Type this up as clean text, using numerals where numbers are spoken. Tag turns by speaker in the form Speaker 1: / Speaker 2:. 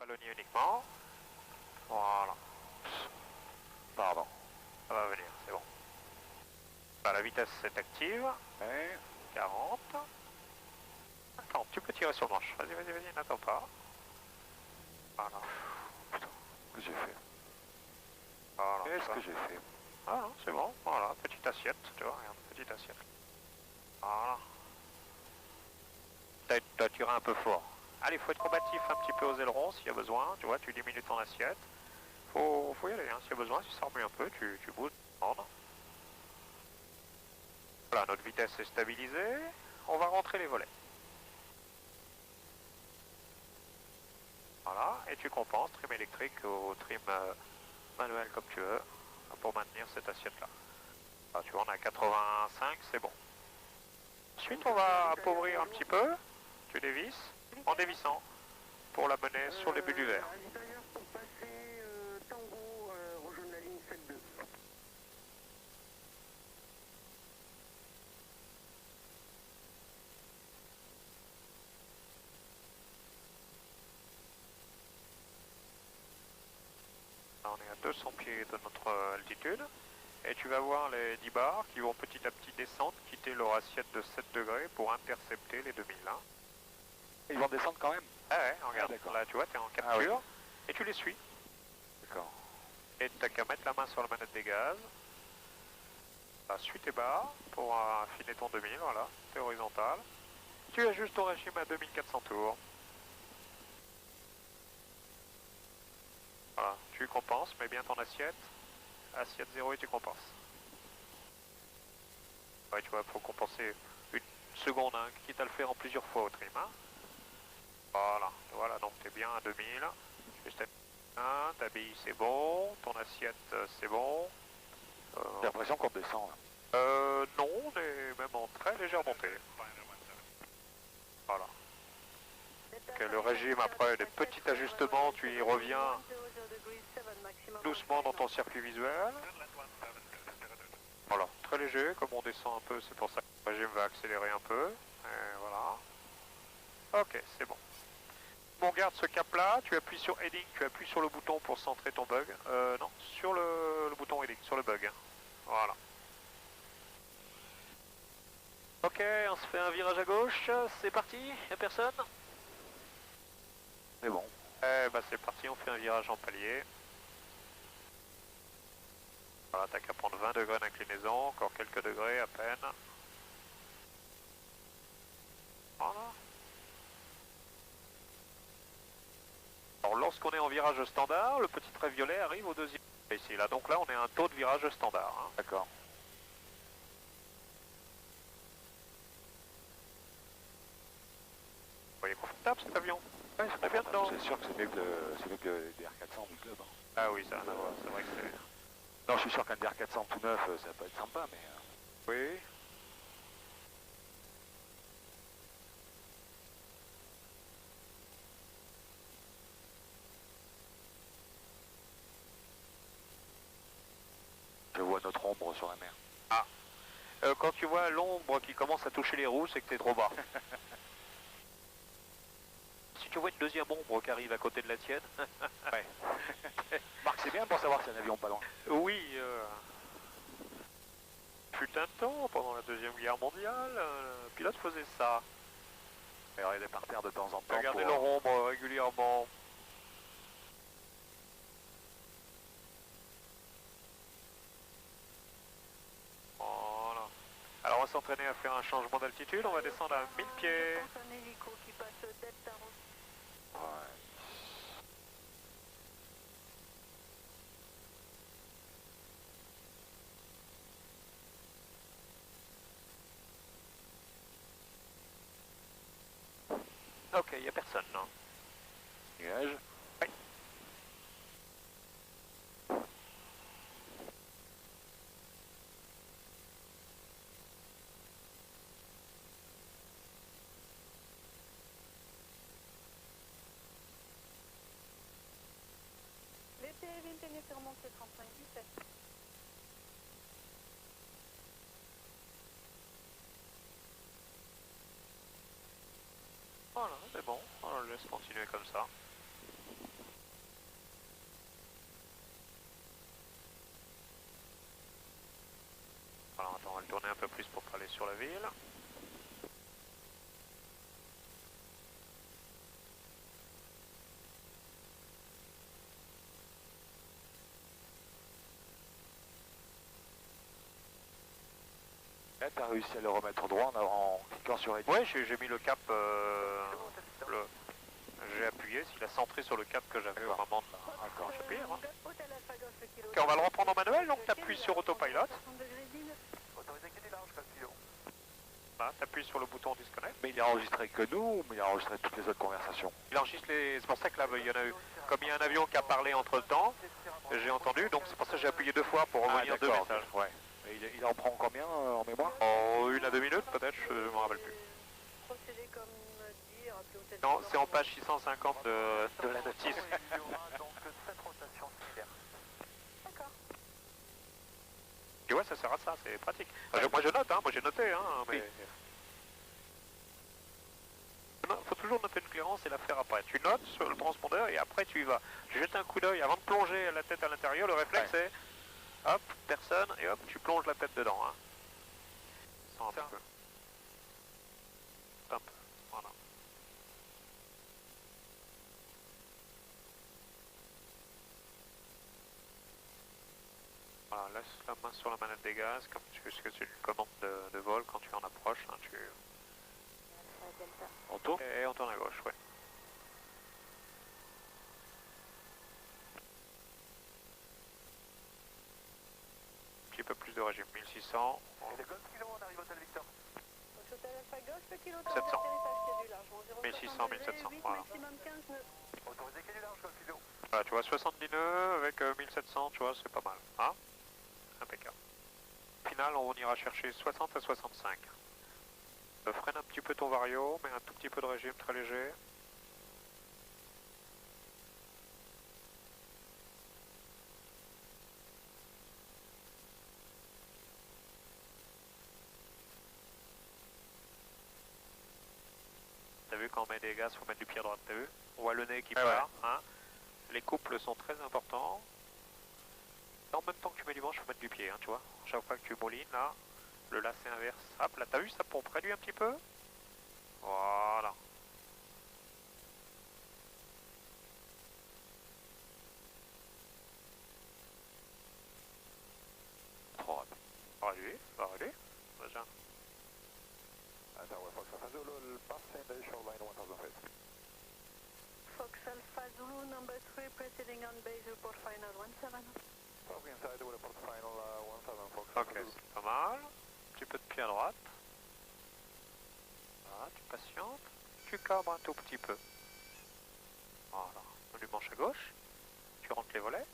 Speaker 1: talonnier uniquement. Voilà.
Speaker 2: Pardon.
Speaker 1: Ça va venir, c'est bon. Bah, la vitesse est active.
Speaker 2: Ouais.
Speaker 1: 40. 40, tu peux tirer sur le manche. Vas-y, vas-y, vas-y, n'attends pas. Voilà.
Speaker 2: Putain, qu'est-ce que j'ai fait?
Speaker 1: Voilà.
Speaker 2: Qu'est-ce que j'ai fait?
Speaker 1: Ah non, c'est bon. Voilà, petite assiette. Tu vois, regarde, petite assiette. Voilà. T'as tiré un peu fort. Allez, faut être combatif un petit peu aux ailerons s'il y a besoin. Tu vois, tu diminues ton assiette. Faut y aller, hein. S'il y a besoin, si ça remue un peu, tu bouges. Voilà, notre vitesse est stabilisée. On va rentrer les volets. Voilà, et tu compenses trim électrique ou trim manuel comme tu veux pour maintenir cette assiette-là. Tu vois, on est à 85, c'est bon. Ensuite, on va appauvrir un petit peu. Tu dévisses en dévissant pour la mener sur les buts du verre.
Speaker 3: Pour passer Tango, rejoindre la ligne 7-2.
Speaker 1: Là, on est à 200 pieds de notre altitude. Et tu vas voir les 10 bars qui vont petit à petit descendre, quitter leur assiette de 7 degrés pour intercepter les 2000. Hein.
Speaker 2: Ils vont descendre quand même?
Speaker 1: Ah ouais, regarde,
Speaker 2: d'accord.
Speaker 1: là tu vois, tu es en capture,
Speaker 2: oui.
Speaker 1: et tu les suis.
Speaker 2: D'accord.
Speaker 1: Et tu n'as qu'à mettre la main sur la manette des gaz. Là, suis tes barres pour affiner ton 2000, voilà, c'est horizontal. Tu ajustes ton régime à 2400 tours. Voilà, tu compenses, mets bien ton assiette. Assiette 0 et tu compenses. Ouais, tu vois, il faut compenser une seconde, hein, quitte à le faire en plusieurs fois au trim. Hein. Voilà, donc tu es bien à 2000. Juste à ta bille c'est bon, ton assiette c'est bon.
Speaker 2: J'ai l'impression qu'on descend. Là.
Speaker 1: Non, on est même en très légère montée. Voilà. Okay, le régime, après des petits ajustements, tu y reviens doucement dans ton circuit visuel. Voilà, très léger, comme on descend un peu, c'est pour ça que le régime va accélérer un peu. Et voilà. Ok, c'est bon. On garde ce cap là, tu appuies sur heading, tu appuies sur le bouton pour centrer ton bug. Non, sur le bouton heading, sur le bug. Voilà. Ok, on se fait un virage à gauche, c'est parti, y'a personne?
Speaker 2: C'est bon.
Speaker 1: Eh bah c'est parti, on fait un virage en palier. Voilà, t'as qu'à prendre 20 degrés d'inclinaison, encore quelques degrés à peine. Voilà. Alors lorsqu'on est en virage standard, le petit trait violet arrive au deuxième. Ici, là, donc là on est à un taux de virage standard. Hein.
Speaker 2: D'accord.
Speaker 1: Vous voyez confortable cet avion?
Speaker 2: Ouais,
Speaker 1: c'est bien dedans.
Speaker 2: C'est sûr que c'est mieux que le DR400 du club. Hein.
Speaker 1: Ah oui, ça n'a rien à voir, c'est vrai que c'est...
Speaker 2: Non, je suis sûr qu'un DR400 tout neuf, ça peut être sympa, mais...
Speaker 1: Oui.
Speaker 2: Je vois notre ombre sur la mer.
Speaker 1: Ah. Quand tu vois l'ombre qui commence à toucher les roues, c'est que t'es trop bas. Si tu vois une deuxième ombre qui arrive à côté de la tienne...
Speaker 2: Ouais. Marc, c'est bien pour savoir si un avion pas loin.
Speaker 1: Oui, fut un temps, pendant la Deuxième Guerre mondiale, le pilote faisait ça.
Speaker 2: Et il est par terre de temps en temps.
Speaker 1: Regardez leur ombre régulièrement. Voilà. Alors on va s'entraîner à faire un changement d'altitude, on va descendre à 1000 pieds.
Speaker 2: Ouais.
Speaker 1: Ok, il n'y a personne, non?
Speaker 2: Nuage.
Speaker 1: Oui.
Speaker 4: Les TR tenez sur remonter 35 17.
Speaker 1: Voilà, c'est bon, on le laisse continuer comme ça. tourner un peu plus pour aller sur la ville.
Speaker 2: Là, tu as réussi à le remettre droit en cliquant sur Edit.
Speaker 1: Ouais, j'ai mis le cap, j'ai appuyé, s'il a centré sur le cap que j'avais au moment de la...
Speaker 2: D'accord.
Speaker 1: C'est pire, hein.
Speaker 4: Hôtel Alpha Golf Kilo.
Speaker 1: Ok, on va le reprendre en manuel, donc tu appuies sur autopilot.
Speaker 4: 60 degrés 10.
Speaker 3: Autorisé quai du large, Golf Kilo.
Speaker 1: Là, tu appuies sur le bouton disconnect.
Speaker 2: Mais il a enregistré que nous, mais il a enregistré toutes les autres conversations.
Speaker 1: Il enregistre les... C'est pour ça que là, il y en a eu... Comme il y a un avion qui a parlé entre le temps, j'ai entendu, donc c'est pour ça que j'ai appuyé 2 fois pour revenir 2
Speaker 2: d'accord.
Speaker 1: messages.
Speaker 2: Ouais. Et il en prend combien en mémoire?
Speaker 1: En 1 à 2 minutes peut-être, je ne me rappelle plus.
Speaker 4: Procédé comme dit, rappelez Hôtel
Speaker 1: Non,
Speaker 4: Golf.
Speaker 1: c'est en page 650 de la notice.
Speaker 3: Il y aura donc 7 rotations similaires.
Speaker 4: D'accord.
Speaker 1: Et ouais, ça sert à ça, c'est pratique. Moi je note, hein, moi j'ai noté, hein, mais... Il faut toujours noter une clairance et la faire après. Tu notes sur le transpondeur et après tu y vas. Tu jettes un coup d'œil avant de plonger la tête à l'intérieur, le réflexe c'est... Hop, personne, et hop, tu plonges la tête dedans. Hein. Sans un petit peu. Hop, voilà. Voilà, laisse la main sur la manette des gaz, comme ce que c'est une commande de vol quand tu en approches. Hein,
Speaker 2: On tourne?
Speaker 1: Et on tourne à gauche, ouais. Un petit peu plus de régime, 1600.
Speaker 3: Et Golf Kilo, on arrive au Hôtel Victor.
Speaker 4: Hôtel Alpha Golf Kilo.
Speaker 1: 700.
Speaker 4: Atterrissage quai du large.
Speaker 1: 1600, 1700, voilà.
Speaker 4: Maximum 15 nœuds.
Speaker 3: Autorisé quai du large, Golf Kilo.
Speaker 1: Voilà, tu vois, 70 nœuds avec 1700, tu vois, c'est pas mal. Hein, impeccable. Au final, on ira chercher 60 à 65. Freine un petit peu ton vario, mais un tout petit peu de régime très léger. T'as vu quand on met des gaz, faut mettre du pied droit, t'as vu? On voit le nez qui part, hein. Les couples sont très importants. En même temps que tu mets du manche, faut mettre du pied, hein, tu vois. Chaque fois que tu moulines, là, le lacet inverse. Hop, là, t'as vu, ça pompe, réduit un petit peu. Voilà.
Speaker 2: Trop rapide.
Speaker 1: Réduit, déjà.
Speaker 2: Attends, ouais, Fox Alpha Zulu, le pass in the shoreline 1000 feet.
Speaker 4: Fox Alpha Zulu number 3 proceeding on base report final 17.
Speaker 2: Fox inside with report final 1000 Fox.
Speaker 1: Ok, c'est pas mal. Un petit peu de pied à droite. Voilà, tu patientes. Tu cabres un tout petit peu. Voilà. Du manche à gauche. Tu rentres les volets.